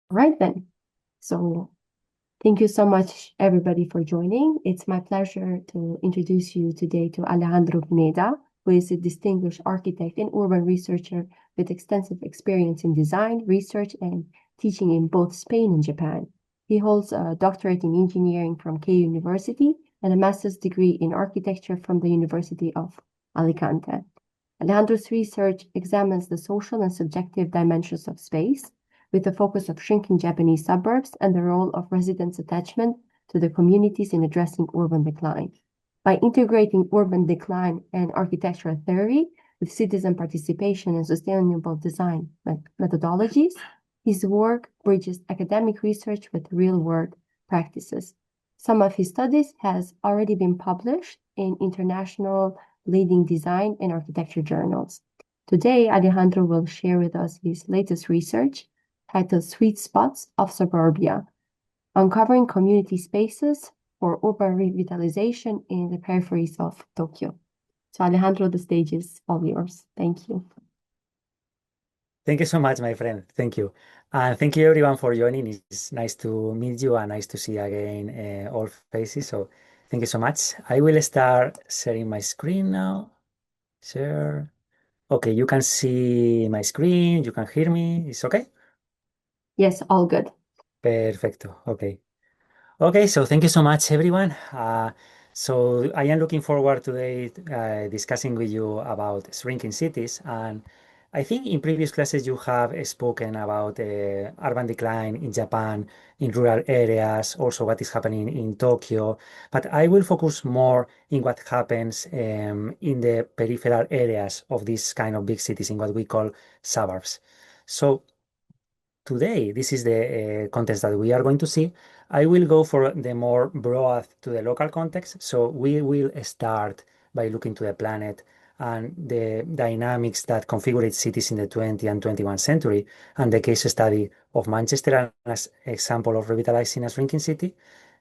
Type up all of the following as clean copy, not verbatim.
All right then. So thank you so much, everybody, for joining. It's my pleasure to introduce you today to Alejandro Pineda, who is a distinguished architect and urban researcher with extensive experience in design, research, and teaching in both Spain and Japan. He holds a doctorate in engineering from KU University and a master's degree in architecture from the University of Alicante. Alejandro's research examines the social and subjective dimensions of space, with the focus of shrinking Japanese suburbs and the role of residents' attachment to their communities in addressing urban decline. By integrating urban decline and architectural theory with citizen participation and sustainable design methodologies, his work bridges academic research with real-world practices. Some of his studies has already been published in international leading design and architecture journals. Today, Alejandro will share with us his latest research titled Sweet Spots of Suburbia, Uncovering Community Spaces for Urban Revitalization in the Peripheries of Tokyo. So Alejandro, the stage is all yours. Thank you. Thank you so much, my friend. Thank you. And thank you everyone for joining. It's nice to meet you and nice to see again all faces. So thank you so much. I will start sharing my screen now. Share. Okay, you can see my screen. You can hear me. It's okay? Yes, all good. Perfecto. Okay. Okay, so thank you so much, everyone. So I am looking forward today discussing with you about shrinking cities. And I think in previous classes you have spoken about urban decline in Japan, in rural areas, also what is happening in Tokyo. But I will focus more in what happens in the peripheral areas of these kind of big cities, in what we call suburbs. So today, this is the context that we are going to see. I will go for the more broad to the local context. So we will start by looking to the planet and the dynamics that configure cities in the 20th and 21st century, and the case study of Manchester as example of revitalizing a shrinking city.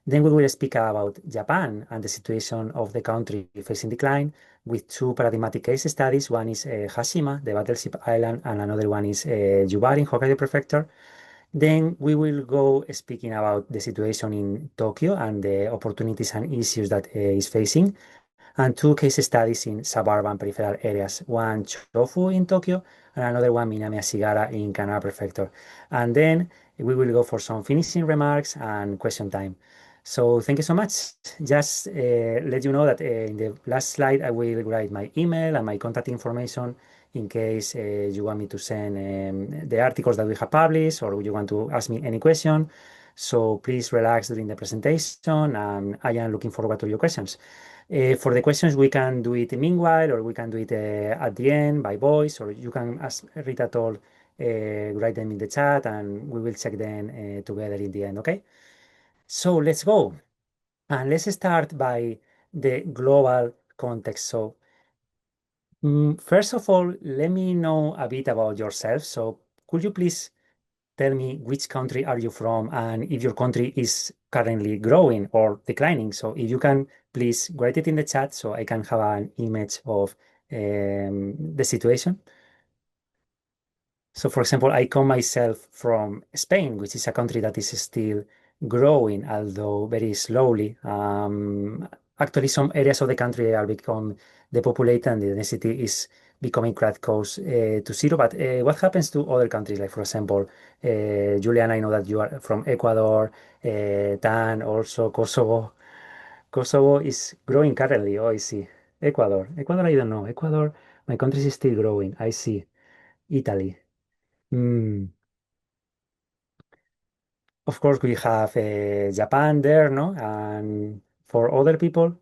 Then we will speak about Japan and the situation of the country facing decline with two paradigmatic case studies. One is Hashima, the battleship island, and another one is Yubari in Hokkaido Prefecture. Then we will go speaking about the situation in Tokyo and the opportunities and issues that is facing, and two case studies in suburban peripheral areas, one Chofu in Tokyo and another one Minami Ashigara in Kanagawa Prefecture. And then we will go for some finishing remarks and question time. So thank you so much. Just let you know that in the last slide, I will write my email and my contact information in case you want me to send the articles that we have published, or you want to ask me any question. So please relax during the presentation, and I am looking forward to your questions. For the questions, we can do it meanwhile, or we can do it at the end by voice, or you can ask Rita at all, write them in the chat, and we will check them together in the end, okay? So let's go. And let's start by the global context. So first of all, let me know a bit about yourself. So could you please tell me which country are you from and if your country is currently growing or declining? So if you can please write it in the chat so I can have an image of the situation. So for example, I come myself from Spain, which is a country that is still growing, although very slowly. Actually, some areas of the country are become depopulated and the density is becoming quite close to zero. But what happens to other countries? Like, for example, Julian, I know that you are from Ecuador, Tan, also Kosovo. Kosovo is growing currently. Oh, I see. Ecuador, I don't know. Ecuador, my country is still growing. I see. Italy. Mm. Of course, we have Japan there, no? And for other people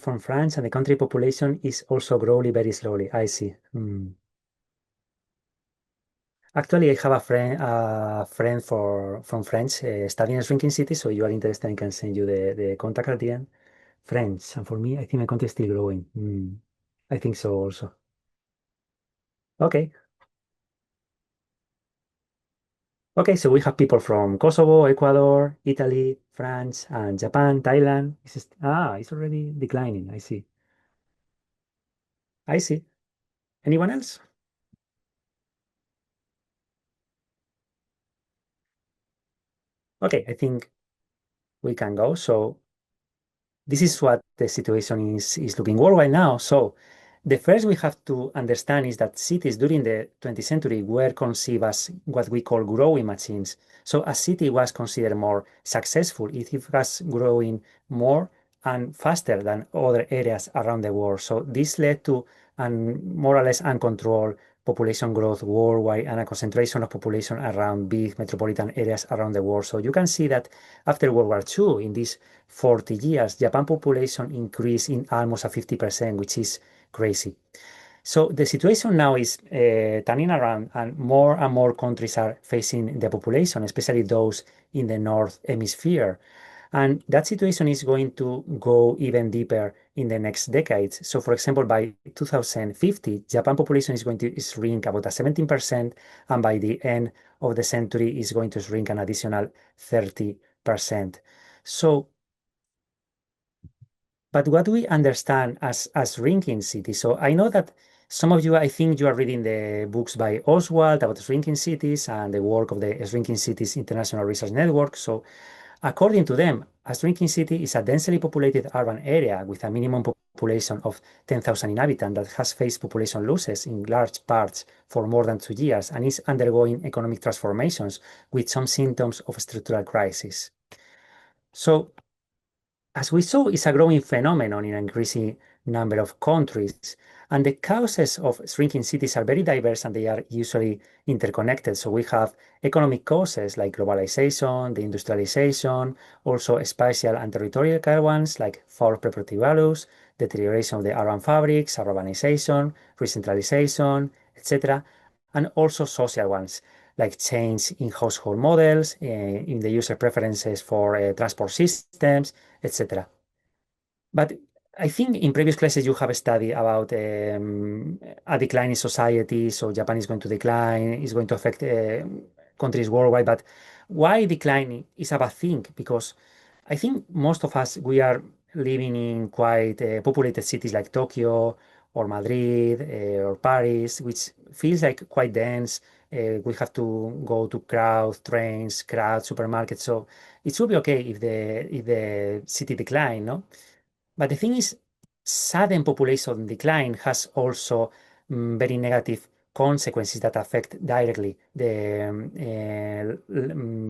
from France, and the country population is also growing very slowly. I see. Actually, I have a friend from France studying in shrinking cities. So if you are interested, I can send you the contact at the end. French, and for me, I think my country is still growing. I think so also. Okay. Okay, so we have people from Kosovo, Ecuador, Italy, France, and Japan, Thailand. It's already declining. I see. I see. Anyone else? Okay, I think we can go. So this is what the situation is looking worldwide now. So the first we have to understand is that cities during the 20th century were conceived as what we call growing machines. So a city was considered more successful if it was growing more and faster than other areas around the world. So this led to more or less uncontrolled population growth worldwide and a concentration of population around big metropolitan areas around the world. So you can see that after World War II, in these 40 years, Japan population increased in almost a 50%, which is crazy. So the situation now is turning around, and more countries are facing the population, especially those in the North Hemisphere. And that situation is going to go even deeper in the next decades. So, for example, by 2050, Japan population is going to shrink about a 17%, and by the end of the century is going to shrink an additional 30%. So, but what do we understand as shrinking cities? So I know that some of you, I think you are reading the books by Oswald about shrinking cities and the work of the Shrinking Cities International Research Network. So according to them, a shrinking city is a densely populated urban area with a minimum population of 10,000 inhabitants that has faced population losses in large parts for more than 2 years and is undergoing economic transformations with some symptoms of structural crisis. So as we saw, it's a growing phenomenon in an increasing number of countries. And the causes of shrinking cities are very diverse and they are usually interconnected. So we have economic causes like globalization, the industrialization, also spatial and territorial ones like false reproductive values, deterioration of the urban fabrics, urbanization, recentralization, etc. And also social ones like change in household models, in the user preferences for transport systems, etc. But I think in previous classes you have studied about a decline in society, so Japan is going to decline, is going to affect countries worldwide. But why decline is a bad thing? Because I think most of us, we are living in quite populated cities like Tokyo or Madrid or Paris, which feels like quite dense. We have to go to trains, supermarkets. So it should be okay if the city decline, no? But the thing is, sudden population decline has also very negative consequences that affect directly the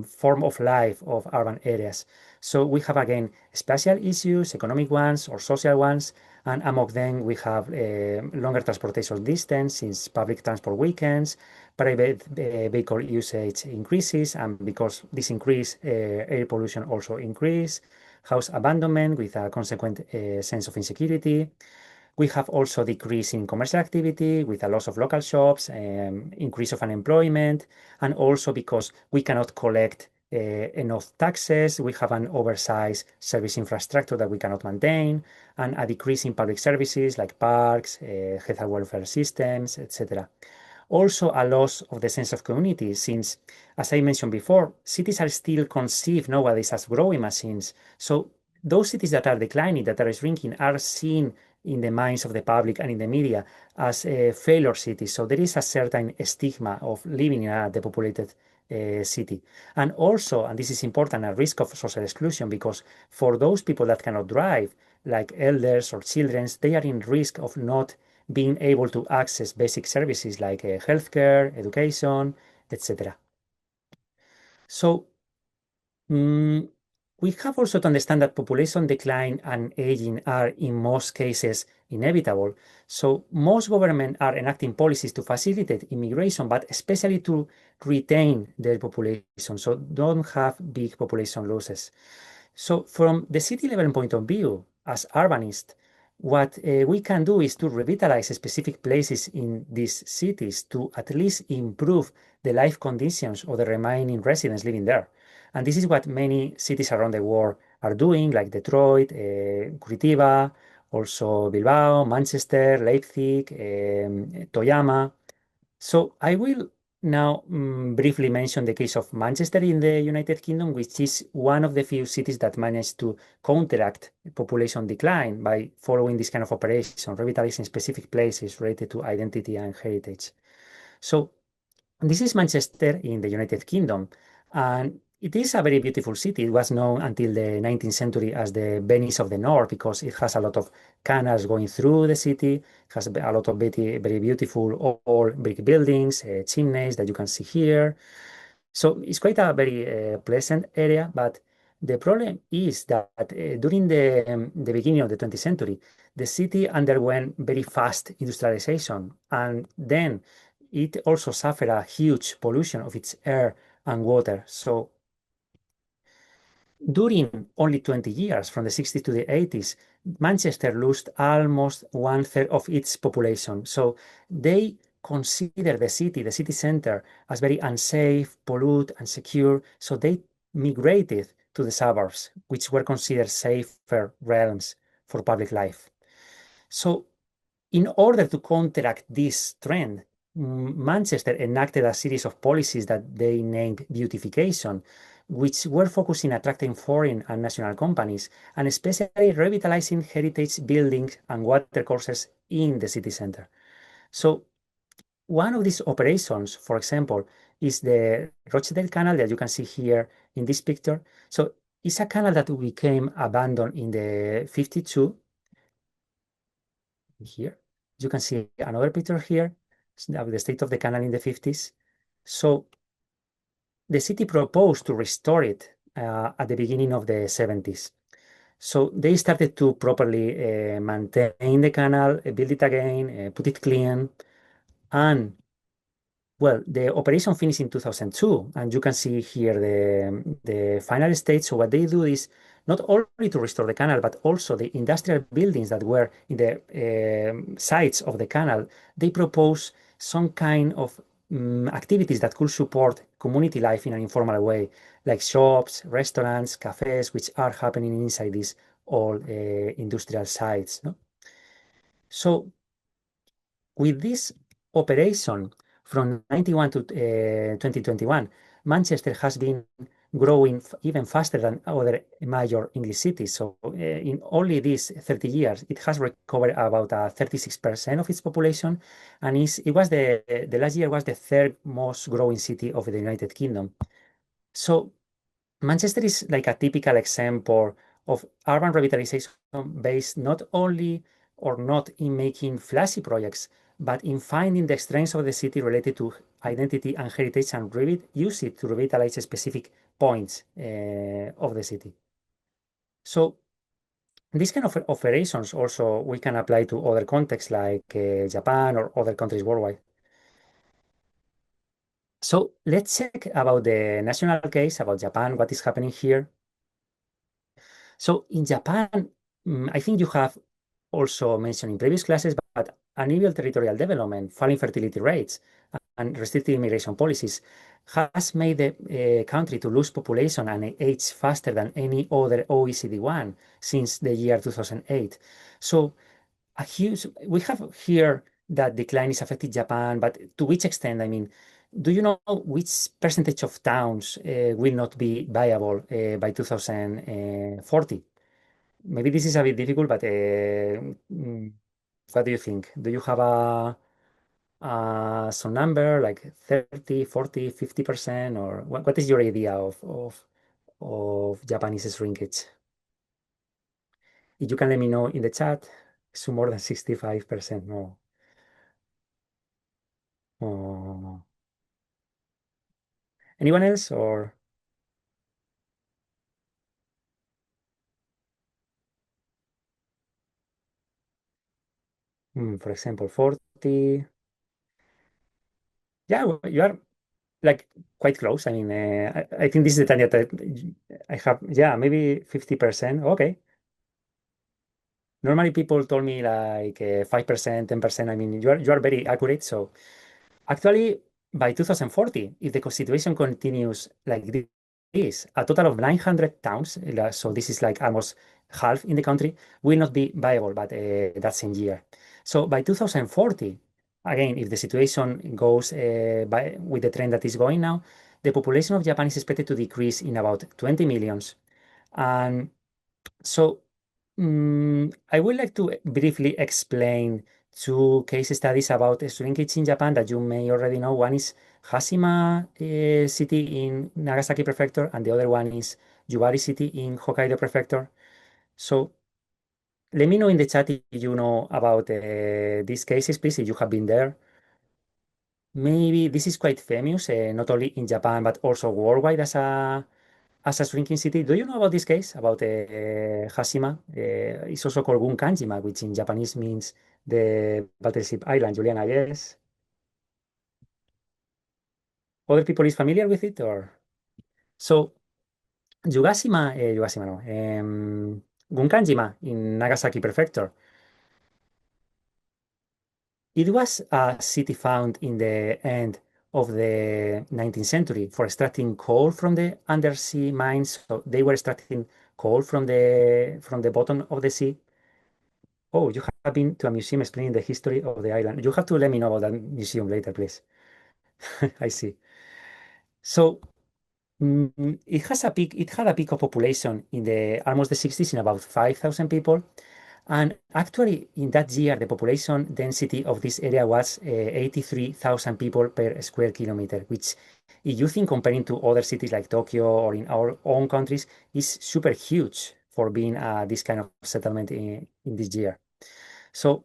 form of life of urban areas. So we have again spatial issues, economic ones or social ones, and among them we have longer transportation distance since public transport weakens, private vehicle usage increases, and because this increase, air pollution also increase, house abandonment with a consequent sense of insecurity. We have also decrease in commercial activity with a loss of local shops, increase of unemployment, and also because we cannot collect enough taxes, we have an oversized service infrastructure that we cannot maintain, and a decrease in public services like parks, health and welfare systems, etc. Also, a loss of the sense of community, since, as I mentioned before, cities are still conceived nowadays as growing machines. So those cities that are declining, that are shrinking, are seen in the minds of the public and in the media as failure cities. So there is a certain stigma of living in a depopulated city. And also, and this is important, a risk of social exclusion, because for those people that cannot drive, like elders or children, they are in risk of not being able to access basic services like healthcare, education, etc. So we have also to understand that population decline and aging are in most cases inevitable. So most governments are enacting policies to facilitate immigration, but especially to retain their population, so don't have big population losses. So from the city level point of view, as urbanists, what we can do is to revitalize specific places in these cities to at least improve the life conditions of the remaining residents living there. And this is what many cities around the world are doing, like Detroit, Curitiba, also Bilbao, Manchester, Leipzig, Toyama. So I will now briefly mention the case of Manchester in the United Kingdom, which is one of the few cities that managed to counteract population decline by following this kind of operation, revitalizing specific places related to identity and heritage. So this is Manchester in the United Kingdom. And it is a very beautiful city. It was known until the 19th century as the Venice of the North because it has a lot of canals going through the city. It has a lot of very beautiful old brick buildings, chimneys that you can see here. So it's quite a very pleasant area, but the problem is that during the beginning of the 20th century, the city underwent very fast industrialization, and then it also suffered a huge pollution of its air and water. So during only 20 years, from the 60s to the 80s, Manchester lost almost one third of its population. So they consider the city center, as very unsafe, polluted, unsecure. So they migrated to the suburbs, which were considered safer realms for public life. So in order to counteract this trend, Manchester enacted a series of policies that they named beautification, which were focused in attracting foreign and national companies, and especially revitalizing heritage buildings and watercourses in the city center. So one of these operations, for example, is the Rochdale Canal that you can see here in this picture. So it's a canal that became abandoned in the 52 here. You can see another picture here of the state of the canal in the 50s. So the city proposed to restore it at the beginning of the 70s. So they started to properly maintain the canal, build it again, put it clean. And well, the operation finished in 2002, and you can see here the final stage. So what they do is not only to restore the canal, but also the industrial buildings that were in the sides of the canal. They propose some kind of activities that could support community life in an informal way, like shops, restaurants, cafes, which are happening inside these old industrial sites. No? So with this operation from 91 to 2021, Manchester has been growing even faster than other major English cities. So in only these 30 years, it has recovered about 36% of its population, and it was the last year was the third most growing city of the United Kingdom. So Manchester is like a typical example of urban revitalization based not only or not in making flashy projects, but in finding the strengths of the city related to identity and heritage and use it to revitalize specific points of the city. So these kind of operations also we can apply to other contexts like Japan or other countries worldwide. So let's check about the national case about Japan, what is happening here. So in Japan, I think you have also mentioned in previous classes, but uneven territorial development, falling fertility rates, and restrictive immigration policies has made the country to lose population and age faster than any other OECD one since the year 2008. So we have here that decline is affecting Japan, but to which extent? I mean, do you know which percentage of towns will not be viable by 2040? Maybe this is a bit difficult, but what do you think? Do you have some number like 30, 40, 50%, or what is your idea of Japanese shrinkage? If you can let me know in the chat, it's more than 65%. No. Oh. Anyone else or? For example, 40. Yeah, well, you are like quite close. I mean, I think this is the time that I have, yeah, maybe 50%. Okay. Normally people told me like 5%, 10%. I mean, you are very accurate. So actually, by 2040, if the situation continues like this, a total of 900 towns, so this is like almost half in the country, will not be viable, but that same year. So by 2040, again, if the situation goes with the trend that is going now, the population of Japan is expected to decrease in about 20 millions. And so I would like to briefly explain two case studies about shrinkage in Japan that you may already know. One is Hashima city in Nagasaki Prefecture, and the other one is Yubari city in Hokkaido Prefecture. So let me know in the chat if you know about these cases, please, if you have been there. Maybe this is quite famous, not only in Japan, but also worldwide as a shrinking city. Do you know about this case, about Hashima? It's also called Gunkanjima, which in Japanese means the battleship island. Julian, I guess. Other people is familiar with it, or? So, Yugashima no, Gunkanjima in Nagasaki Prefecture. It was a city found in the end of the 19th century for extracting coal from the undersea mines. So they were extracting coal from the bottom of the sea. Oh, you have been to a museum explaining the history of the island. You have to let me know about that museum later, please. I see. So it had a peak of population in the almost the 60s in about 5,000 people. And actually, in that year, the population density of this area was 83,000 people per square kilometer, which, if you think comparing to other cities like Tokyo or in our own countries, is super huge for being this kind of settlement in this year. So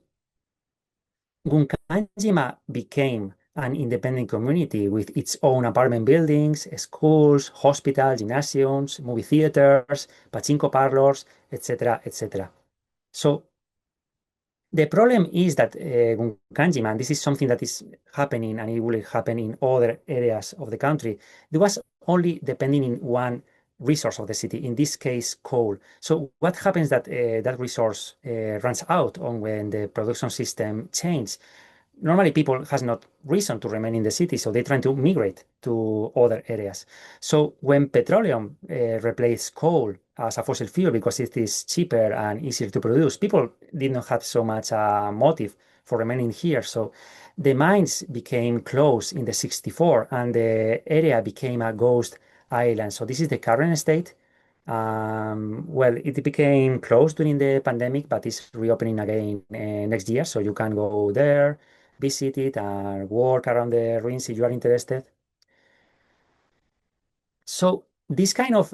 Gunkanjima became an independent community with its own apartment buildings, schools, hospitals, gymnasiums, movie theaters, pachinko parlors, etc., etc. So the problem is that Gunkanjima, and this is something that is happening and it will happen in other areas of the country, it was only depending in one resource of the city, in this case, coal. So what happens that that resource runs out on when the production system changes? Normally people has not reason to remain in the city, so they try to migrate to other areas. So when petroleum replaced coal as a fossil fuel because it is cheaper and easier to produce, people did not have so much motive for remaining here. So the mines became closed in the 64 and the area became a ghost island. So this is the current state. Well, it became closed during the pandemic, but it's reopening again next year. So you can go there, visit it, and walk around the ruins if you are interested. So this kind of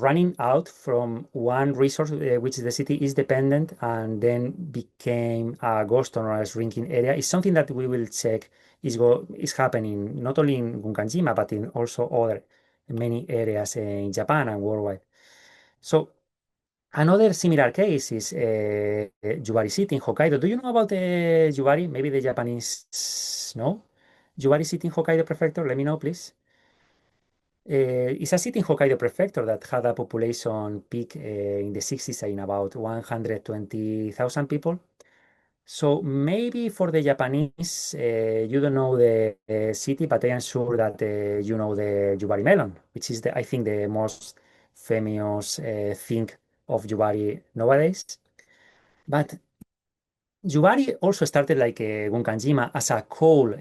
running out from one resource, which the city is dependent, and then became a ghost town or a shrinking area, is something that we will check is happening not only in Gunkanjima, but in also other many areas in Japan and worldwide. So another similar case is Yubari City in Hokkaido. Do you know about Yubari? Maybe the Japanese know? Yubari City in Hokkaido Prefecture, let me know, please. It's a city in Hokkaido Prefecture that had a population peak in the 60s in about 120,000 people. So maybe for the Japanese, you don't know the city, but I am sure that you know the Yubari melon, which is, I think, the most famous thing of Yubari nowadays. But Yubari also started like Gunkanjima as a coal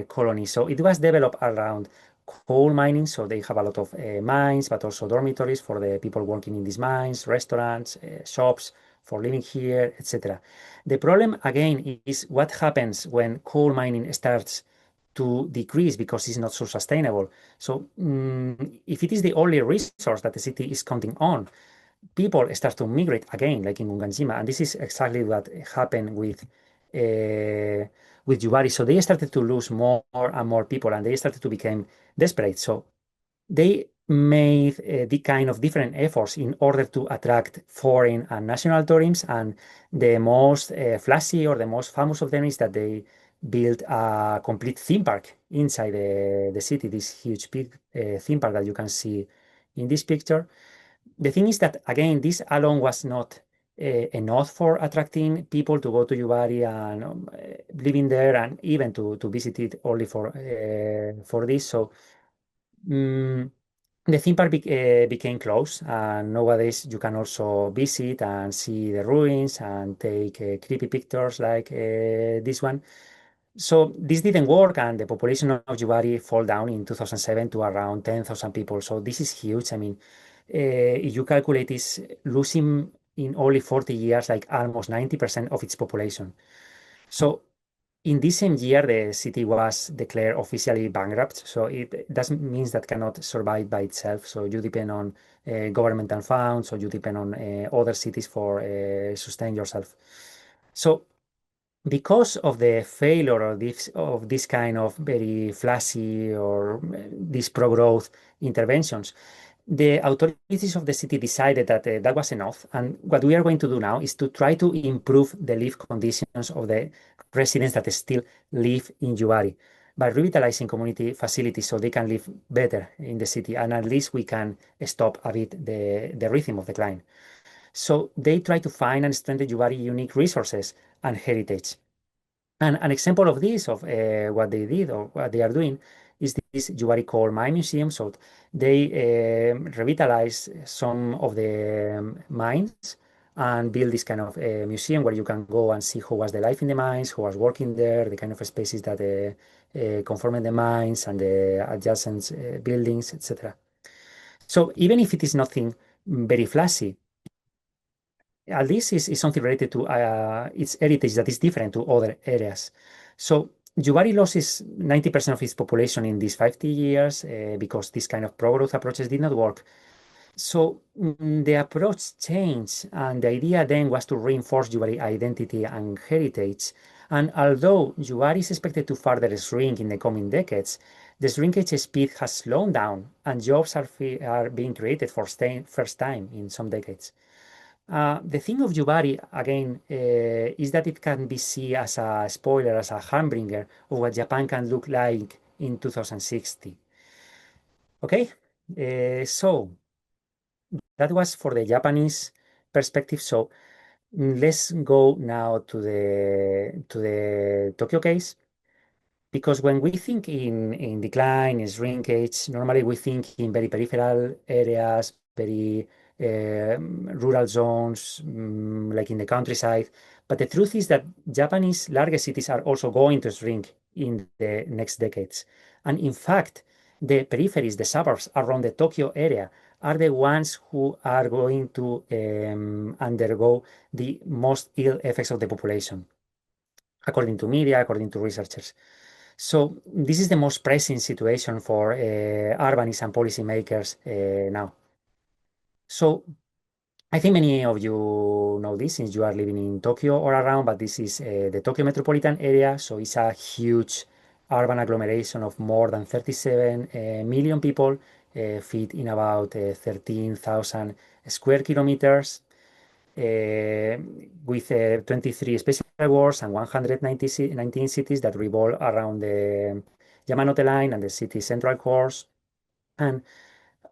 colony. So it was developed around coal mining. So they have a lot of mines, but also dormitories for the people working in these mines, restaurants, shops for living here, etc. The problem again is what happens when coal mining starts to decrease because it's not so sustainable. So if it is the only resource that the city is counting on, people start to migrate again, like in Gunganjima, and this is exactly what happened with Yubari. So they started to lose more and more people, and they started to become desperate. So they made the kind of different efforts in order to attract foreign and national tourism. And the most flashy or the most famous of them is that they built a complete theme park inside the city, this huge big theme park that you can see in this picture. The thing is that, again, this alone was not enough for attracting people to go to Yubari and living there and even to visit it only for this. So the theme park became closed, and nowadays you can also visit and see the ruins and take creepy pictures like this one. So this didn't work, and the population of Yubari fell down in 2007 to around 10,000 people. So this is huge. I mean, if you calculate this, losing in only 40 years, like almost 90% of its population. So in this same year, the city was declared officially bankrupt. So it doesn't means that cannot survive by itself. So you depend on governmental funds, or you depend on other cities for sustain yourself. So because of the failure of this kind of very flashy or these pro-growth interventions, the authorities of the city decided that that was enough. And what we are going to do now is to try to improve the live conditions of the residents that still live in Juari by revitalizing community facilities so they can live better in the city. And at least we can stop a bit the rhythm of decline. So they try to find and strengthen Juari unique resources and heritage. And an example of this, of what they did or what they are doing, is this Juari Coal Mine Museum. So they revitalize some of the mines and build this kind of museum where you can go and see who was the life in the mines, who was working there, the kind of spaces that conform the mines and the adjacent buildings, etc. So even if it is nothing very flashy, at least is something related to its heritage that is different to other areas. So Juari loses 90% of its population in these 50 years because this kind of pro-growth approaches did not work. So the approach changed, and the idea then was to reinforce Juari identity and heritage. And although Juari is expected to further shrink in the coming decades, the shrinkage speed has slowed down, and jobs are being created for first time in some decades. The thing of Jubari, again, is that it can be seen as a spoiler, as a harbinger of what Japan can look like in 2060. Okay, so that was for the Japanese perspective. So let's go now to the Tokyo case. Because when we think in decline, in shrinkage, normally we think in very peripheral areas, very rural zones, like in the countryside. But the truth is that Japanese largest cities are also going to shrink in the next decades. And in fact, the peripheries, the suburbs around the Tokyo area, are the ones who are going to undergo the most ill effects of the population, according to media, according to researchers. So this is the most pressing situation for urbanists and policymakers now. So I think many of you know this since you are living in Tokyo or around, but this is the Tokyo metropolitan area. So it's a huge urban agglomeration of more than 37 million people, fit in about 13,000 square kilometers, with 23 special wards and 119 cities that revolve around the Yamanote line and the city's central cores. And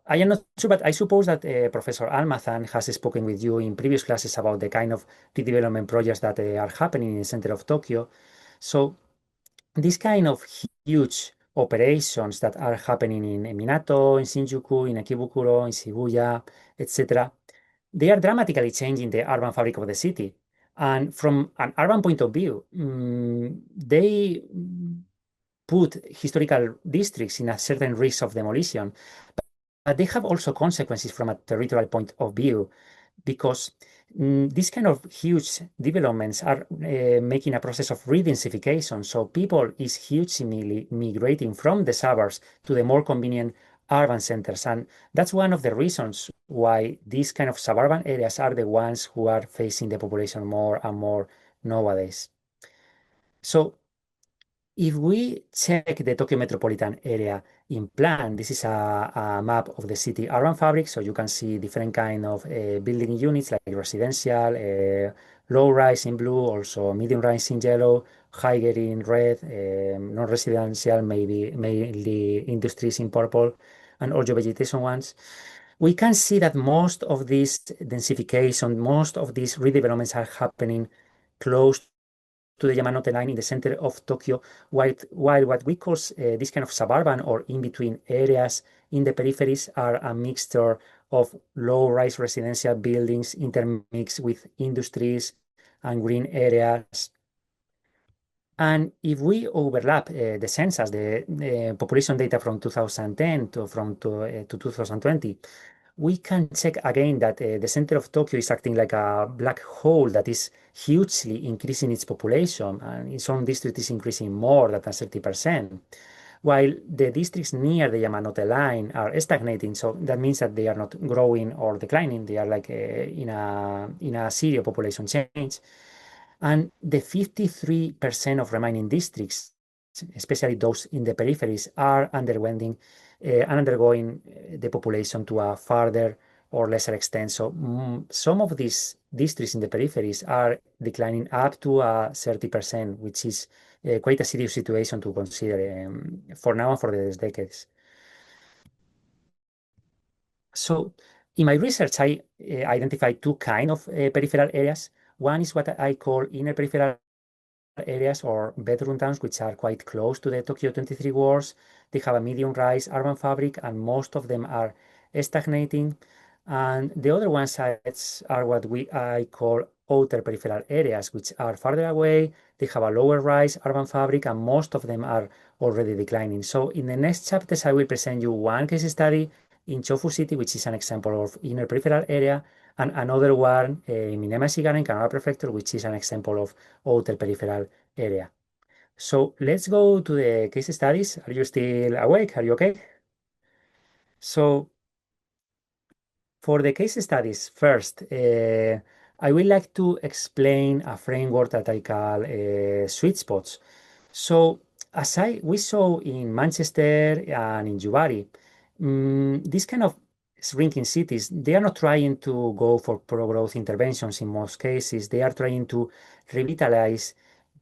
I am not sure, but I suppose that Professor Almazan has spoken with you in previous classes about the kind of redevelopment projects that are happening in the center of Tokyo. So these kind of huge operations that are happening in Minato, in Shinjuku, in Ekibukuro, in Shibuya, etc., they are dramatically changing the urban fabric of the city. And from an urban point of view, they put historical districts in a certain risk of demolition, but they have also consequences from a territorial point of view because these kind of huge developments are making a process of redensification. So people is hugely migrating from the suburbs to the more convenient urban centers. And that's one of the reasons why these kind of suburban areas are the ones who are facing the population more and more nowadays. So if we check the Tokyo metropolitan area in plan, this is a map of the city urban fabric. So you can see different kind of building units like residential, low-rise in blue, also medium-rise in yellow, higher in red, non-residential, maybe mainly industries in purple, and also vegetation ones. We can see that most of this densification, most of these redevelopments are happening close to the Yamanote line in the center of Tokyo, while what we call this kind of suburban or in-between areas in the peripheries are a mixture of low-rise residential buildings intermixed with industries and green areas. And if we overlap the census, the population data from 2010 to 2020, we can check again that the center of Tokyo is acting like a black hole that is hugely increasing its population, and in some districts is increasing more than 30%, while the districts near the Yamanote line are stagnating. So that means that they are not growing or declining. They are like in a serious population change. And the 53% of remaining districts, especially those in the peripheries, are undergoing the population to a farther or lesser extent. So some of these districts in the peripheries are declining up to 30%, which is quite a serious situation to consider for now and for the next decades. So in my research, I identified two kinds of peripheral areas. One is what I call inner peripheral areas or bedroom towns, which are quite close to the Tokyo 23 wards. They have a medium-rise urban fabric, and most of them are stagnating. And the other one sides are what I call outer peripheral areas, which are farther away. They have a lower rise urban fabric, and most of them are already declining. So in the next chapters, I will present you one case study in Chofu City, which is an example of inner peripheral area, and another one in Minami-Ashigara in Kanagawa Prefecture, which is an example of outer peripheral area. So let's go to the case studies. Are you still awake? Are you okay? So for the case studies, first, I would like to explain a framework that I call sweet spots. So as we saw in Manchester and in Jubari, these kind of shrinking cities, they are not trying to go for pro-growth interventions in most cases. They are trying to revitalize,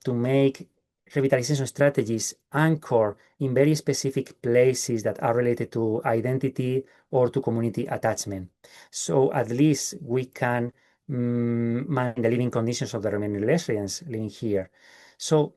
to make revitalization strategies anchor in very specific places that are related to identity or to community attachment. So at least we can mind the living conditions of the remaining residents living here. So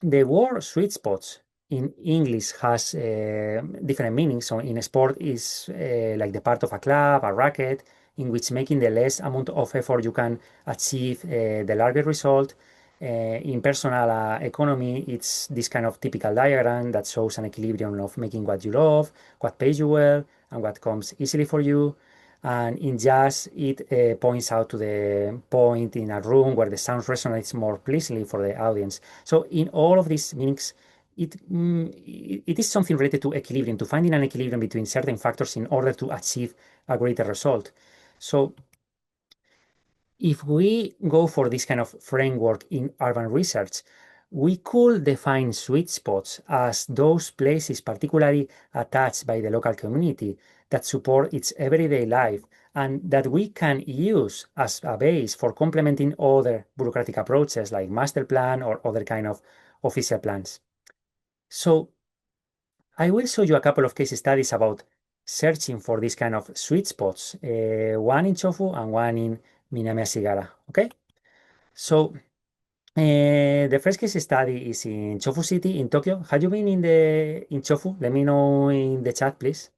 the word sweet spots in English has different meanings. So in sport is like the part of a club, a racket, in which making the less amount of effort you can achieve the larger result. In personal economy, it's this kind of typical diagram that shows an equilibrium of making what you love, what pays you well, and what comes easily for you. And in jazz, it points out to the point in a room where the sound resonates more pleasantly for the audience. So in all of these meanings, it is something related to equilibrium, to finding an equilibrium between certain factors in order to achieve a greater result. So if we go for this kind of framework in urban research, we could define sweet spots as those places particularly attached by the local community that support its everyday life and that we can use as a base for complementing other bureaucratic approaches like master plan or other kind of official plans. So I will show you a couple of case studies about searching for these kind of sweet spots, one in Chofu and one in Minami-Ashigara, okay? So the first case study is in Chofu City in Tokyo. Have you been in Chofu? Let me know in the chat, please.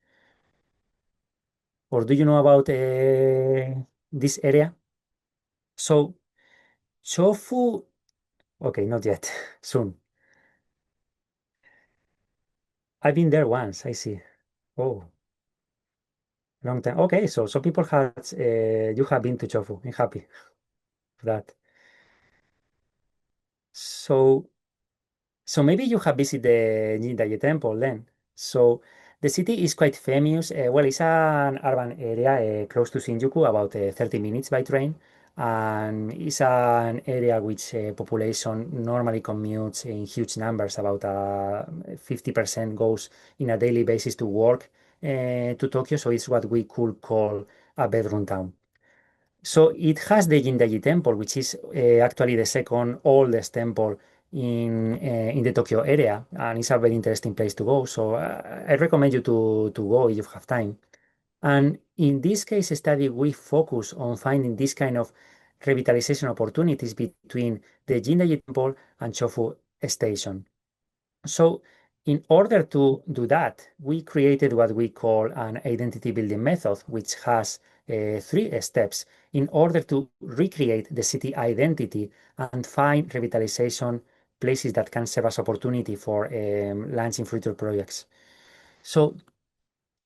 Or do you know about this area? So Chofu, okay, not yet, soon. I've been there once, I see. Oh, long time. Okay, so people have, you have been to Chofu. I'm happy for that. So maybe you have visited the Jindaye Temple then. So the city is quite famous. Well, it's an urban area close to Shinjuku, about 30 minutes by train. And it's an area which population normally commutes in huge numbers. About 50% goes in a daily basis to work to Tokyo. So it's what we could call a bedroom town. So it has the Jindaji Temple, which is actually the second oldest temple in the Tokyo area, and it's a very interesting place to go. So I recommend you to go if you have time. And in this case study, we focus on finding this kind of revitalization opportunities between the Jindaji Temple and Chofu Station. So in order to do that, we created what we call an identity building method, which has 3 steps in order to recreate the city identity and find revitalization places that can serve as opportunity for launching future projects. So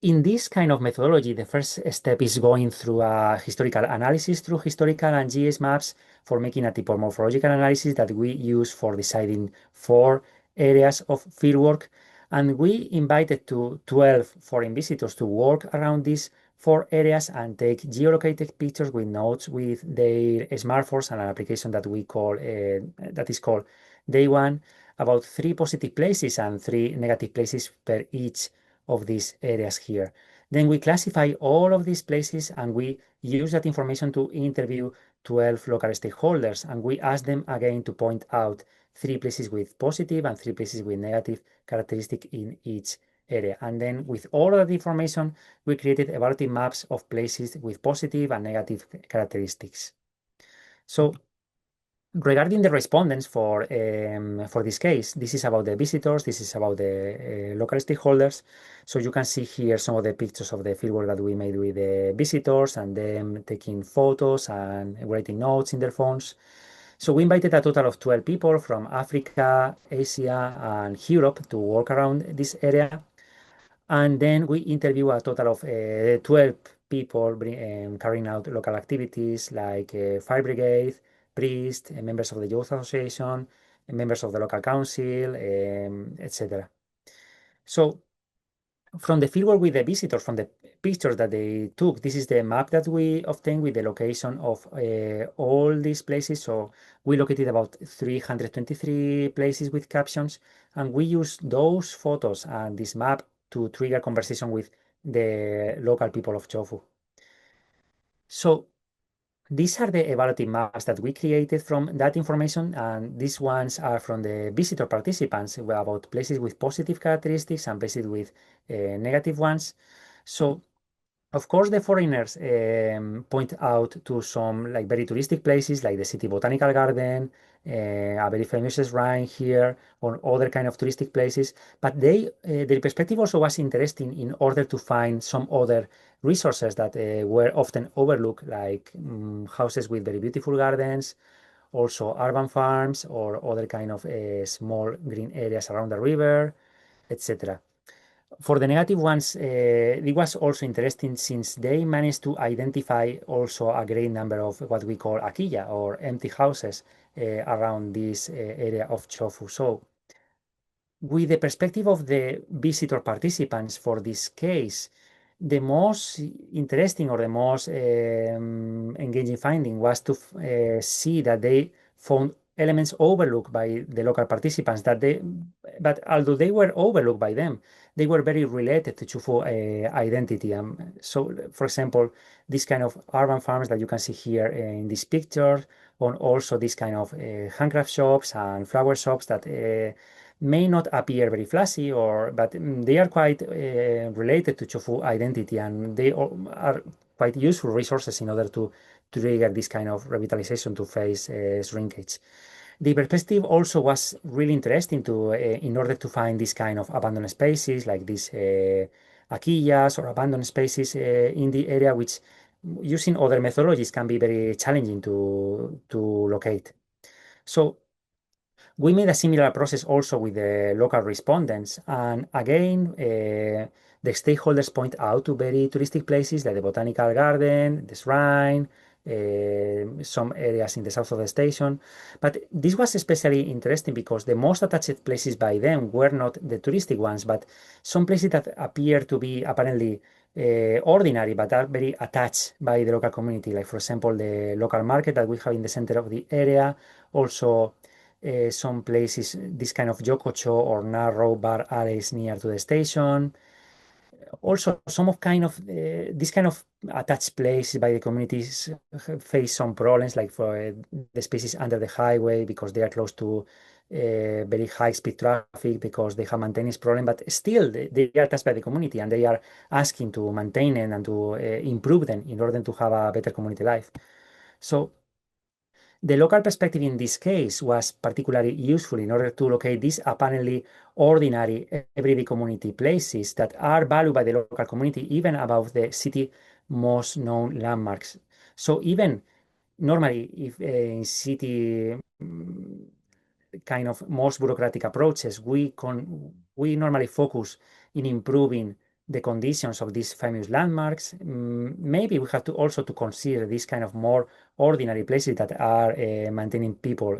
in this kind of methodology, the first step is going through a historical analysis through historical and GIS maps for making a typomorphological analysis that we use for deciding 4 areas of fieldwork. And we invited to 12 foreign visitors to work around these 4 areas and take geolocated pictures with notes with their smartphones and an application that we call that is called Day One, about 3 positive places and 3 negative places per each of these areas here. Then we classify all of these places and we use that information to interview 12 local stakeholders, and we ask them again to point out 3 places with positive and 3 places with negative characteristic in each area. And then with all of that information, we created evaluative maps of places with positive and negative characteristics. So regarding the respondents for this case, this is about the visitors, this is about the local stakeholders. So you can see here some of the pictures of the fieldwork that we made with the visitors and them taking photos and writing notes in their phones. So we invited a total of 12 people from Africa, Asia, and Europe to work around this area. And then we interview a total of 12 people carrying out local activities like fire brigade, priests, members of the youth association, members of the local council, etc. So from the fieldwork with the visitors, from the pictures that they took, this is the map that we obtained with the location of all these places. So we located about 323 places with captions, and we use those photos and this map to trigger conversation with the local people of Chofu. So these are the evaluative maps that we created from that information, and these ones are from the visitor participants about places with positive characteristics and places with negative ones. So of course, the foreigners point out to some like very touristic places like the City Botanical Garden, a very famous shrine here, or other kind of touristic places. But their perspective also was interesting in order to find some other resources that were often overlooked, like houses with very beautiful gardens, also urban farms or other kind of small green areas around the river, etc. For the negative ones, it was also interesting since they managed to identify also a great number of what we call akiya or empty houses around this area of Chofu. So with the perspective of the visitor participants for this case, the most interesting or the most engaging finding was to see that they found elements overlooked by the local participants but although they were overlooked by them, they were very related to Chufu identity. So, for example, this kind of urban farms that you can see here in this picture, or also this kind of handcraft shops and flower shops that may not appear very flashy, but they are quite related to Chofu identity, and they are quite useful resources in order to trigger this kind of revitalization to face shrinkage. The perspective also was really interesting in order to find this kind of abandoned spaces like these akiyas or abandoned spaces in the area, which using other methodologies can be very challenging to locate. So we made a similar process also with the local respondents. And again, the stakeholders point out to very touristic places like the Botanical Garden, the Shrine, some areas in the south of the station. But this was especially interesting because the most attached places by them were not the touristic ones, but some places that appear to be apparently ordinary, but are very attached by the local community. Like, for example, the local market that we have in the center of the area. Also, some places, this kind of yokocho or narrow bar alleys near to the station. Also, some of kind of this kind of attached places by the communities face some problems, like for the spaces under the highway because they are close to very high speed traffic because they have maintenance problem. But still, they are touched by the community and they are asking to maintain them and to improve them in order to have a better community life. So the local perspective in this case was particularly useful in order to locate these apparently ordinary everyday community places that are valued by the local community even above the city most known landmarks. So even normally, if in city kind of most bureaucratic approaches, we normally focus in improving the conditions of these famous landmarks, maybe we have to also to consider these kind of more ordinary places that are maintaining people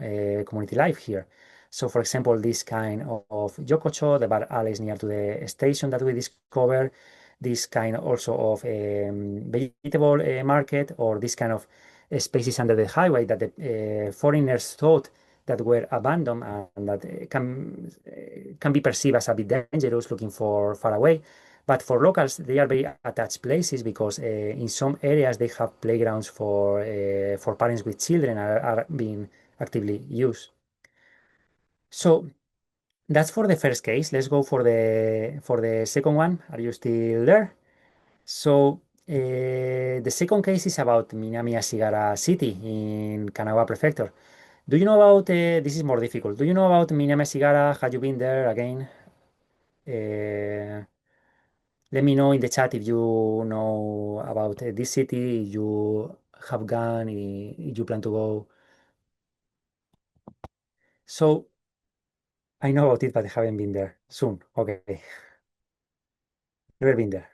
community life here. So, for example, this kind of Yokocho, the bar alleys near to the station that we discovered, this kind also of vegetable market, or this kind of spaces under the highway that the foreigners thought that were abandoned and that can be perceived as a bit dangerous, looking for far away. But for locals, they are very attached places because in some areas they have playgrounds for parents with children are being actively used. So that's for the first case. Let's go for the second one. Are you still there? So the second case is about Minami Ashigara City in Kanagawa Prefecture. Do you know about, this is more difficult. Do you know about Minami Ashigara? Have you been there again? Let me know in the chat if you know about this city, if you have gone, if you plan to go. So I know about it, but I haven't been there. Soon. Okay. Never been there.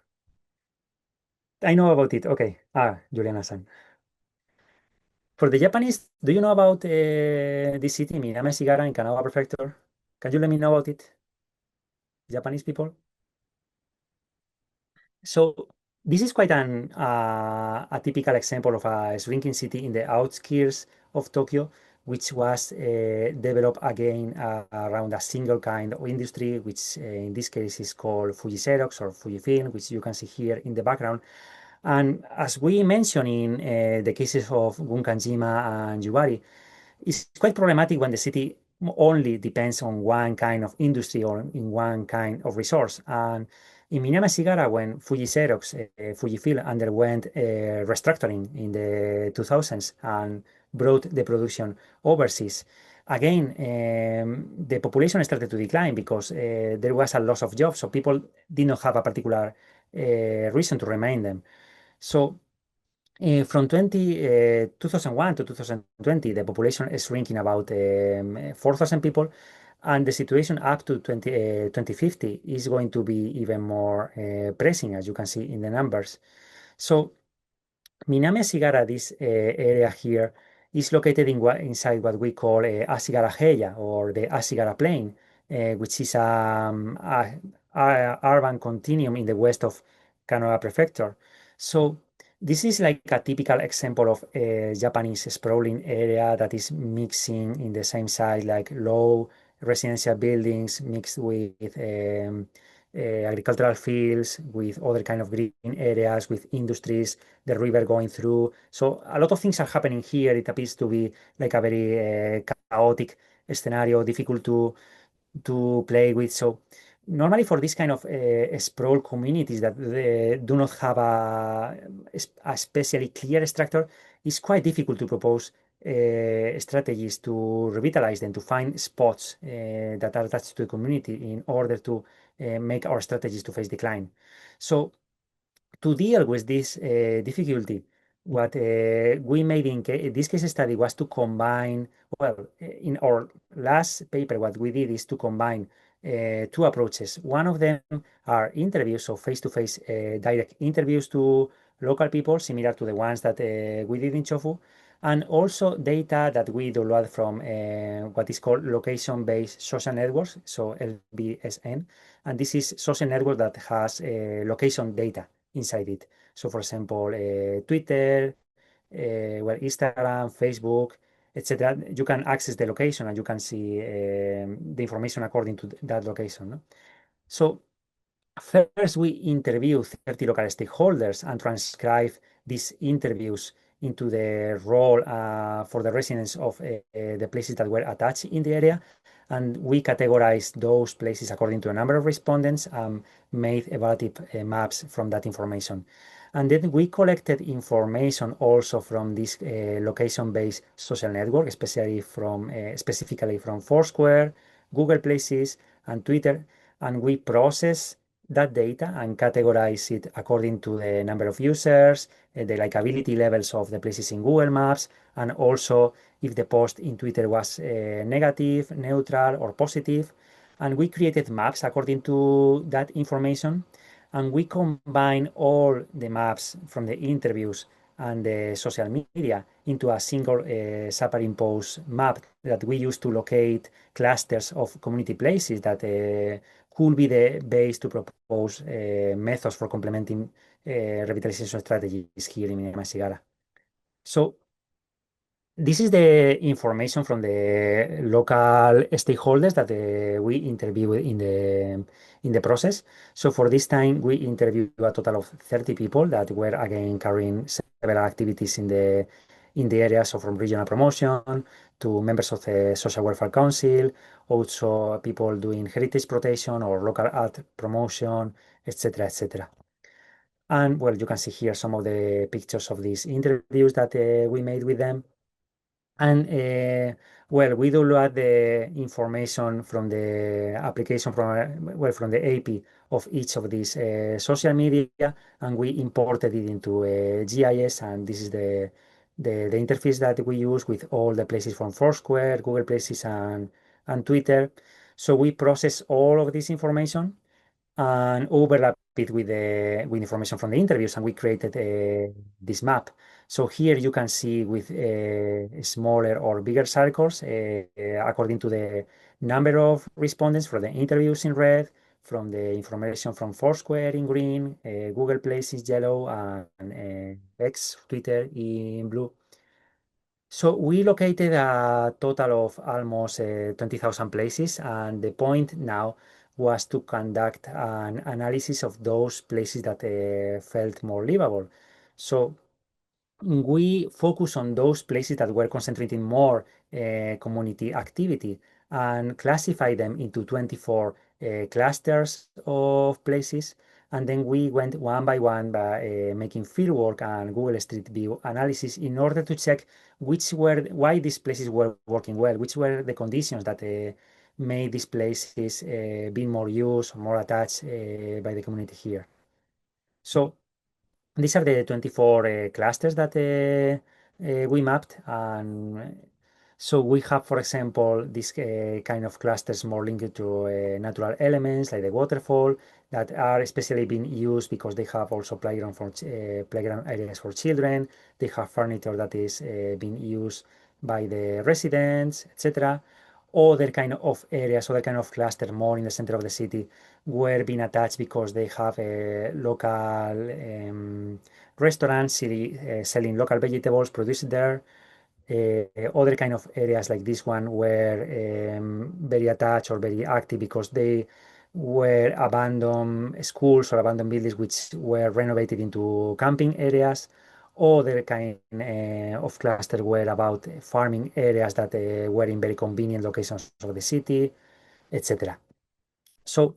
I know about it. Okay. Juliana-san. For the Japanese, do you know about this city, Minami Ashigara in Kanagawa Prefecture? Can you let me know about it? Japanese people? So this is quite a typical example of a shrinking city in the outskirts of Tokyo, which was developed again around a single kind of industry, which in this case is called Fuji Xerox or Fujifilm, which you can see here in the background. And as we mentioned in the cases of Gunkanjima and Yubari, it's quite problematic when the city only depends on one kind of industry or in one kind of resource. And in Minami Ashigara, when Fuji Xerox, Fujifilm underwent restructuring in the 2000s and brought the production overseas, again, the population started to decline because there was a loss of jobs, so people did not have a particular reason to remain them. So from 2001 to 2020, the population is shrinking about 4,000 people, and the situation up to 2050 is going to be even more pressing, as you can see in the numbers. So Minami Ashigara, this area here, is located inside what we call Ashigara Heya, or the Ashigara Plain, which is a urban continuum in the west of Kanagawa Prefecture. So this is like a typical example of a Japanese sprawling area that is mixing in the same site, like low residential buildings mixed with agricultural fields, with other kind of green areas, with industries, the river going through. So a lot of things are happening here. It appears to be like a very chaotic scenario, difficult to play with. So normally for this kind of sprawl communities that do not have a especially clear structure, it's quite difficult to propose strategies to revitalize them, to find spots that are attached to the community in order to make our strategies to face decline. So to deal with this difficulty, what we made in this case study was to combine, well, in our last paper, what we did is to combine two approaches. One of them are interviews, so face-to-face direct interviews to local people, similar to the ones that we did in Chofu, and also data that we download from what is called location-based social networks, so LBSN. And this is social network that has location data inside it. So for example, Twitter, well, Instagram, Facebook, etc. You can access the location and you can see the information according to that location. No? So first, we interview 30 local stakeholders and transcribe these interviews into the role for the residents of the places that were attached in the area. And we categorize those places according to a number of respondents and made evaluative maps from that information. And then we collected information also from this location-based social network, especially from specifically from Foursquare, Google Places, and Twitter. And we process that data and categorize it according to the number of users, the likability levels of the places in Google Maps, and also if the post in Twitter was negative, neutral, or positive. And we created maps according to that information. and we combine all the maps from the interviews and the social media into a single superimposed map that we use to locate clusters of community places that could be the base to propose methods for complementing revitalization strategies here in Minera. So this is the information from the local stakeholders that we interview in the process. So for this time, we interviewed a total of 30 people that were again carrying several activities in the area, so from regional promotion to members of the Social Welfare Council, also people doing heritage protection or local art promotion, etc., etc. And well, you can see here some of the pictures of these interviews that we made with them. And well, we download the information from the application from the AP of each of these social media, and we imported it into GIS, and this is the interface that we use with all the places from Foursquare, Google Places, and Twitter. So we process all of this information and overlap it with the information from the interviews, and we created this map. So here you can see with smaller or bigger circles according to the number of respondents for the interviews in red, from the information from Foursquare in green, Google Places yellow, and X, Twitter in blue. So we located a total of almost 20,000 places, and the point now was to conduct an analysis of those places that felt more livable. So we focus on those places that were concentrating more community activity and classify them into 24 clusters of places. And then we went one by one by making fieldwork and Google Street View analysis in order to check why these places were working well, which were the conditions that made these places being more used or more attached by the community here. So these are the 24 clusters that we mapped. And so we have, for example, this kind of clusters more linked to natural elements like the waterfall that are especially being used because they have also playground areas for children. They have furniture that is being used by the residents, etc. Other kind of areas, other kind of cluster more in the center of the city were being attached because they have a local restaurants selling local vegetables produced there. Other kind of areas like this one were very attached or very active because they were abandoned schools or abandoned buildings which were renovated into camping areas. Other kind of cluster were about farming areas that were in very convenient locations of the city, etc. So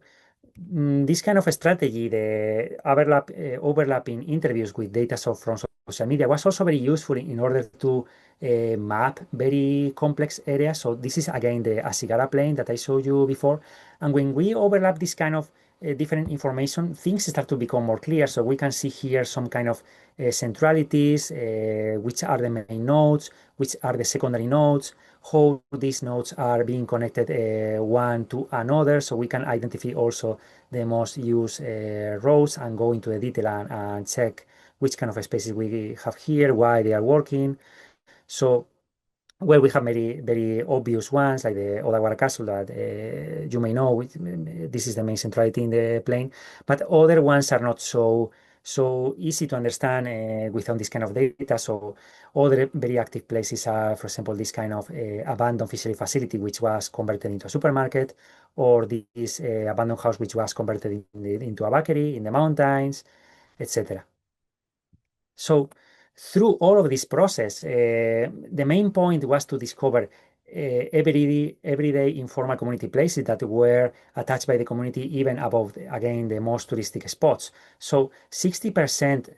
this kind of strategy, the overlapping interviews with data from social media, was also very useful in order to map very complex areas. So this is again the Asigara plane that I showed you before. And when we overlap this kind of different information, things start to become more clear. So we can see here some kind of centralities, which are the main nodes, which are the secondary nodes, how these nodes are being connected one to another. So we can identify also the most used roads and go into the detail and check which kind of spaces we have here, why they are working. So, well, we have very obvious ones like the Odawara Castle that you may know. This is the main centrality in the plane, but other ones are not so easy to understand without this kind of data. So other very active places are, for example, this kind of abandoned fishery facility which was converted into a supermarket, or this abandoned house which was converted into a bakery in the mountains, etc. So through all of this process, the main point was to discover everyday informal community places that were attached by the community even above, again, the most touristic spots. So 60%,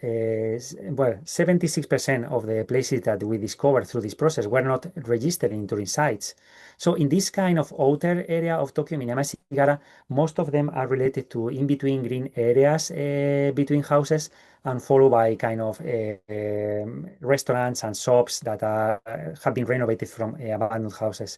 well, 76% of the places that we discovered through this process were not registered in tourism sites. So in this kind of outer area of Tokyo, Minami-Sigara, most of them are related to in-between green areas between houses, and followed by kind of restaurants and shops that have been renovated from abandoned houses.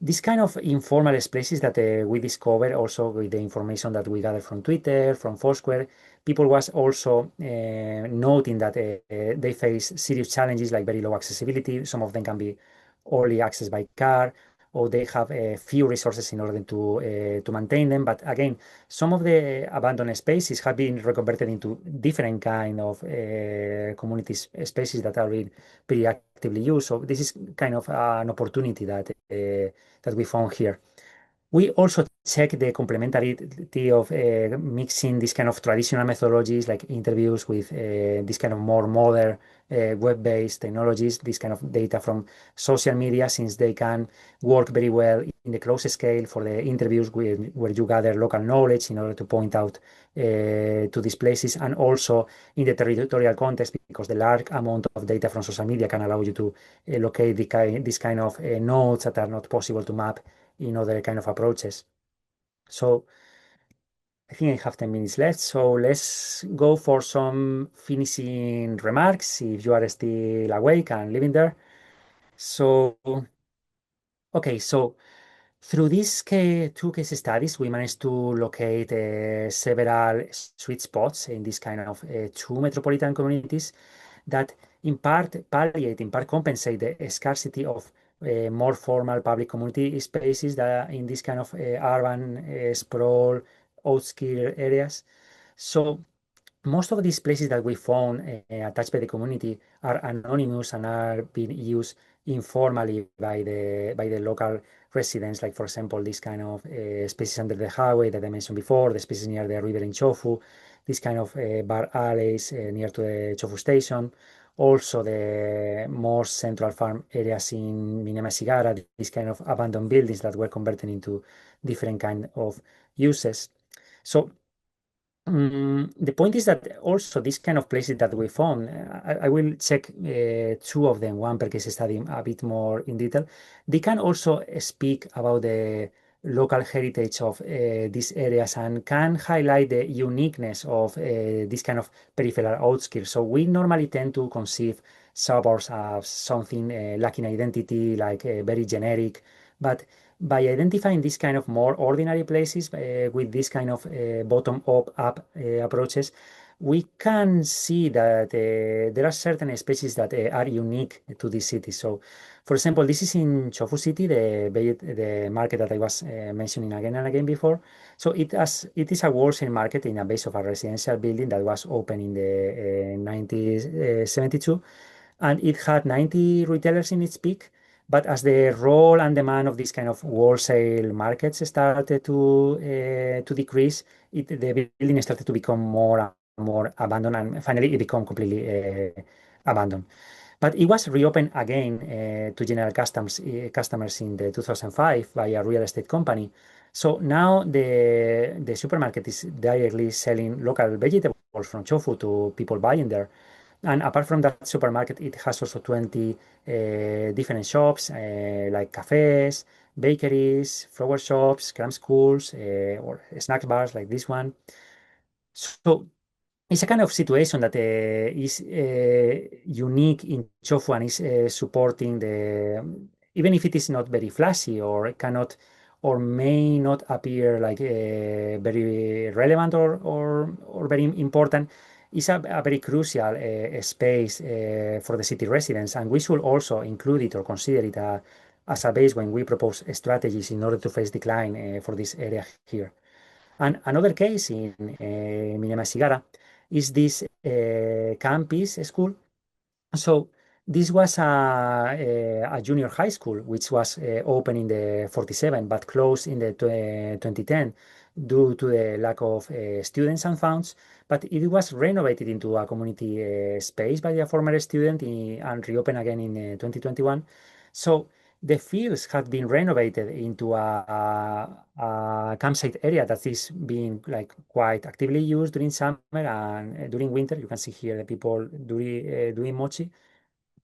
This kind of informal spaces that we discover also with the information that we gather from Twitter, from Foursquare, people was also noting that they face serious challenges like very low accessibility. Some of them can be only accessed by car, or they have few resources in order to maintain them. But again, some of the abandoned spaces have been reconverted into different kind of community spaces that are being pretty actively used. So this is kind of an opportunity that we found here. We also check the complementarity of mixing this kind of traditional methodologies like interviews with this kind of more modern web-based technologies, this kind of data from social media, since they can work very well in the close scale for the interviews where you gather local knowledge in order to point out to these places, and also in the territorial context, because the large amount of data from social media can allow you to locate this kind of nodes that are not possible to map in other kind of approaches. So I think I have 10 minutes left. So let's go for some finishing remarks if you are still awake and living there. So, okay, so through these two case studies, we managed to locate several sweet spots in this kind of two metropolitan communities that in part palliate, in part compensate the scarcity of more formal public community spaces that in this kind of urban sprawl, outskirt areas. So most of these places that we found attached by the community are anonymous and are being used informally by the local residents. Like for example, this kind of spaces under the highway that I mentioned before, the spaces near the river in Chofu, this kind of bar alleys near to the Chofu station. Also, the more central farm areas in Minema Sigara, these kind of abandoned buildings that were converted into different kind of uses. So the point is that also these kind of places that we found, I will check two of them, one per case study a bit more in detail. They can also speak about the local heritage of these areas and can highlight the uniqueness of this kind of peripheral outskirts. So we normally tend to conceive suburbs as something lacking identity, like very generic, but by identifying these kind of more ordinary places with this kind of bottom-up approaches, we can see that there are certain species that are unique to this city. So, for example, this is in Chofu City, the market that I was mentioning again and again before. So it is a wholesale market in a base of a residential building that was opened in the 1972, and it had 90 retailers in its peak. But as the role and demand of these kind of wholesale markets started to decrease, the building started to become more and more abandoned, and finally it became completely abandoned. But it was reopened again to general customers in the 2005 by a real estate company. So now the supermarket is directly selling local vegetables from Chofu to people buying there. And apart from that supermarket, it has also 20 different shops like cafes, bakeries, flower shops, cram schools, or snack bars like this one. So it's a kind of situation that is unique in Chofu and is supporting even if it is not very flashy or cannot or may not appear like very relevant or very important, is a very crucial space for the city residents, and we should also include it or consider it as a base when we propose strategies in order to face decline for this area here. And another case in Minema Sigara is this campus school. So this was a junior high school, which was open in the 47, but closed in the 2010 due to the lack of students and funds. But it was renovated into a community space by a former student and reopened again in 2021. So the fields had been renovated into a campsite area that is being like quite actively used during summer and during winter. You can see here the people doing mochi.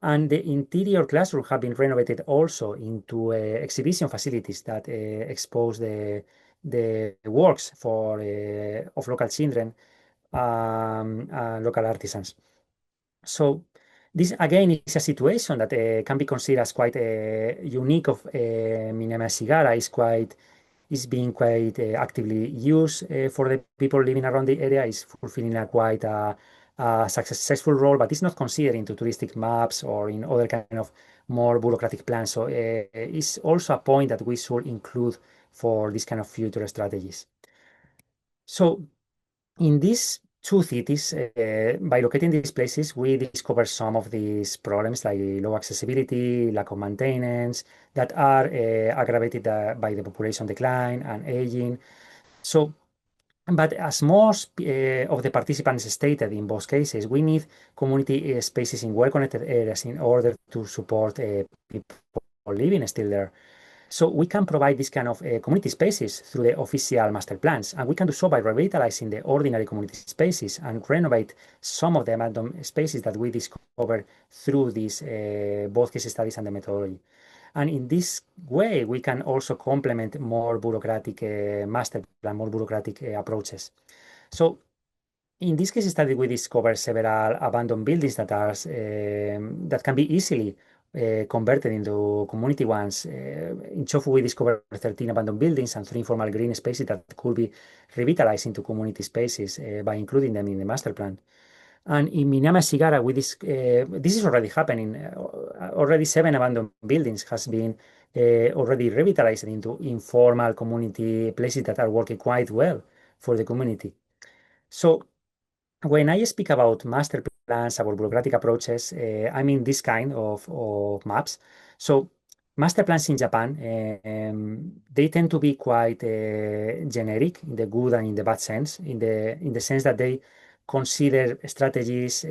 And the interior classroom have been renovated also into exhibition facilities that expose the works for of local children, local artisans. So This again is a situation that can be considered as quite unique of Minamia Sigara. Is being quite actively used for the people living around the area. Is fulfilling a quite a successful role, but it's not considered into touristic maps or in other kind of more bureaucratic plans. So it's also a point that we should include for this kind of future strategies. So in these two cities, by locating these places, we discover some of these problems like low accessibility, lack of maintenance, that are aggravated by the population decline and aging. So, but as most of the participants stated in both cases, we need community spaces in well-connected areas in order to support people living still there. So we can provide this kind of community spaces through the official master plans, and we can do so by revitalizing the ordinary community spaces and renovate some of the abandoned spaces that we discover through these both case studies and the methodology. And in this way, we can also complement more bureaucratic master plan, more bureaucratic approaches. So in this case study, we discover several abandoned buildings that are that can be easily converted into community ones. In Chofu, we discovered 13 abandoned buildings and 3 informal green spaces that could be revitalized into community spaces by including them in the master plan. And in Minama Sigara, this is already happening. Already 7 abandoned buildings has been already revitalized into informal community places that are working quite well for the community. So when I speak about master plans, about bureaucratic approaches, I mean this kind of maps. So master plans in Japan, they tend to be quite generic in the good and in the bad sense, in the sense that they consider strategies,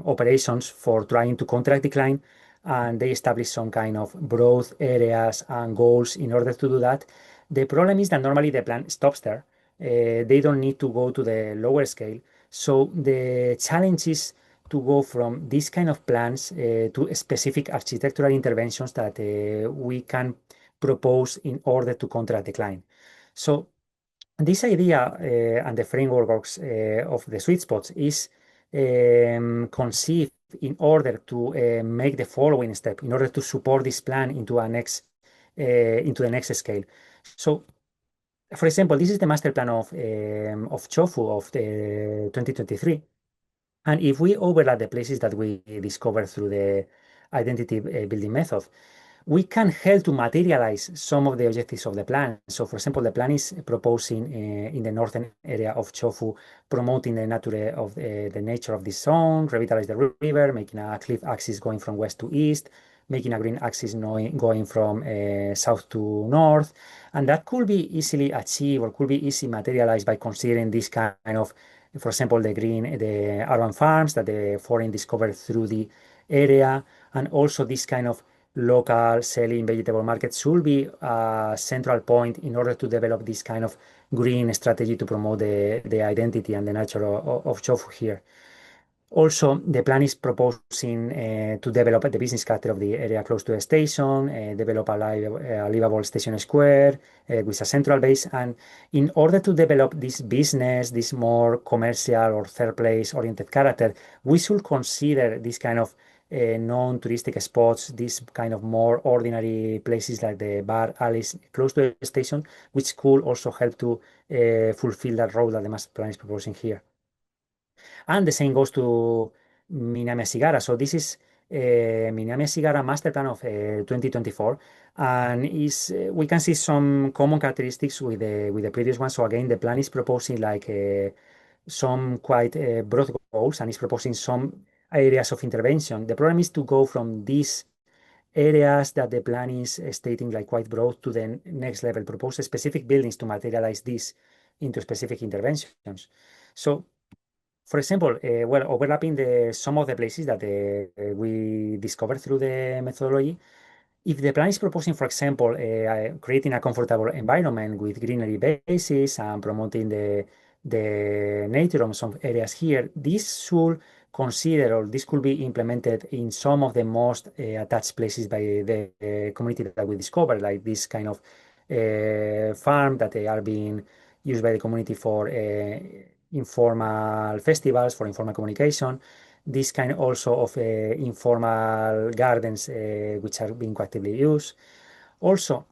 operations for trying to contract decline, and they establish some kind of broad areas and goals in order to do that. The problem is that normally the plan stops there. They don't need to go to the lower scale. So the challenge is to go from these kind of plans to specific architectural interventions that we can propose in order to contract decline. So this idea and the frameworks of the sweet spots is conceived in order to make the following step, in order to support this plan into the next scale. So for example, this is the master plan of Chofu of the 2023. And if we overlap the places that we discovered through the identity building method, we can help to materialize some of the objectives of the plan. So, for example, the plan is proposing in the northern area of Chofu, promoting the nature of this zone, revitalize the river, making a cliff axis going from west to east, making a green axis going from south to north. And that could be easily achieved or could be easily materialized by considering this kind of, for example, the urban farms that the foreign discovered through the area, and also this kind of local selling vegetable markets should be a central point in order to develop this kind of green strategy to promote the identity and the nature of Chofu here. Also, the plan is proposing to develop the business character of the area close to the station, develop a livable station square with a central base. And in order to develop this business, this more commercial or third place oriented character, we should consider this kind of non-touristic spots, these kind of more ordinary places like the bar alleys close to the station, which could also help to fulfill that role that the master plan is proposing here. And the same goes to Minami Sigara. So this is Minami Sigara master plan of 2024, and we can see some common characteristics with the previous one. So again, the plan is proposing like some quite broad goals, and is proposing some areas of intervention. The problem is to go from these areas that the plan is stating like quite broad to the next level, propose specific buildings to materialize this into specific interventions. So for example, well, overlapping some of the places that we discovered through the methodology, if the plan is proposing, for example, creating a comfortable environment with greenery bases and promoting the nature of some areas here, this should consider or this could be implemented in some of the most attached places by the community that we discovered, like this kind of farm that they are being used by the community for informal festivals, for informal communication. this kind also of informal gardens which are being actively used. Also,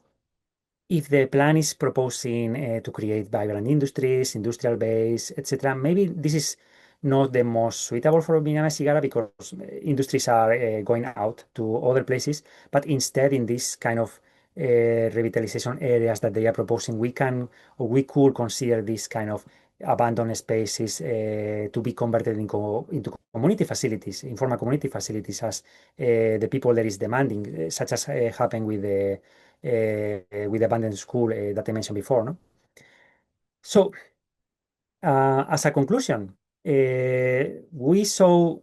if the plan is proposing to create vibrant industries, industrial base, etc., maybe this is not the most suitable for Binama Sigara because industries are going out to other places, but instead in this kind of revitalization areas that they are proposing, we can or we could consider this kind of abandoned spaces to be converted into community facilities, informal community facilities, as the people there is demanding, such as happened with the abandoned school that I mentioned before. No? So, as a conclusion, we saw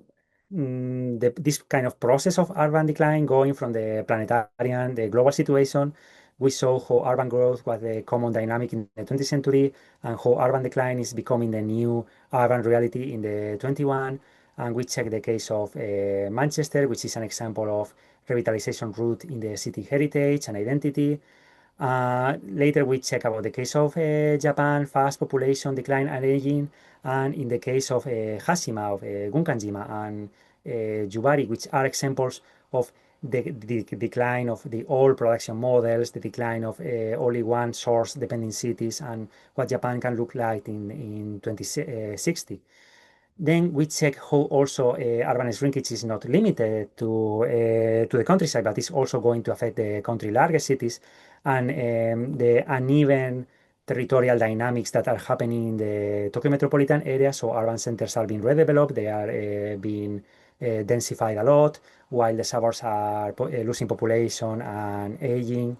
this kind of process of urban decline going from the planetarian, the global situation. We saw how urban growth was the common dynamic in the 20th century and how urban decline is becoming the new urban reality in the 21. And we checked the case of Manchester, which is an example of revitalization route in the city heritage and identity. Later, we check about the case of Japan, fast population decline and aging, and in the case of Hashima, of Gunkanjima, and Yubari, which are examples of the decline of the old production models, the decline of only one source dependent cities, and what Japan can look like in 2060. Then we check how also urban shrinkage is not limited to the countryside, but is also going to affect the country larger cities and the uneven territorial dynamics that are happening in the Tokyo metropolitan area. So urban centers are being redeveloped, they are being densified a lot, while the suburbs are losing population and aging.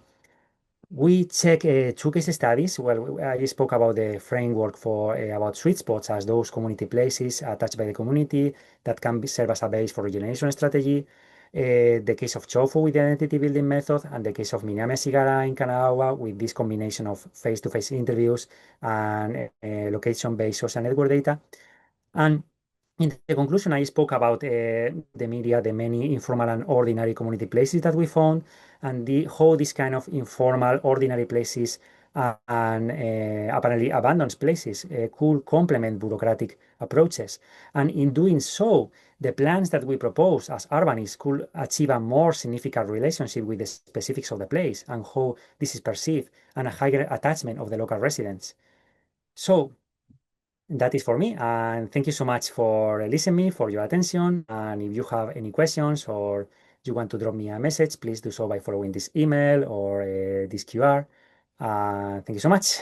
We check two case studies. Well, I spoke about the framework for about sweet spots as those community places attached by the community that can serve as a base for regeneration strategy. The case of Chofu with the identity building method, and the case of Minami Sigara in Kanagawa with this combination of face-to-face interviews and location-based social network data. And in the conclusion, I spoke about the media, the many informal and ordinary community places that we found, and how these kind of informal, ordinary places and apparently abandoned places could complement bureaucratic approaches. And in doing so, the plans that we propose as urbanists could achieve a more significant relationship with the specifics of the place and how this is perceived, and a higher attachment of the local residents. So, that is for me, and thank you so much for listening, for your attention. And if you have any questions or you want to drop me a message, please do so by following this email or this QR. Thank you so much.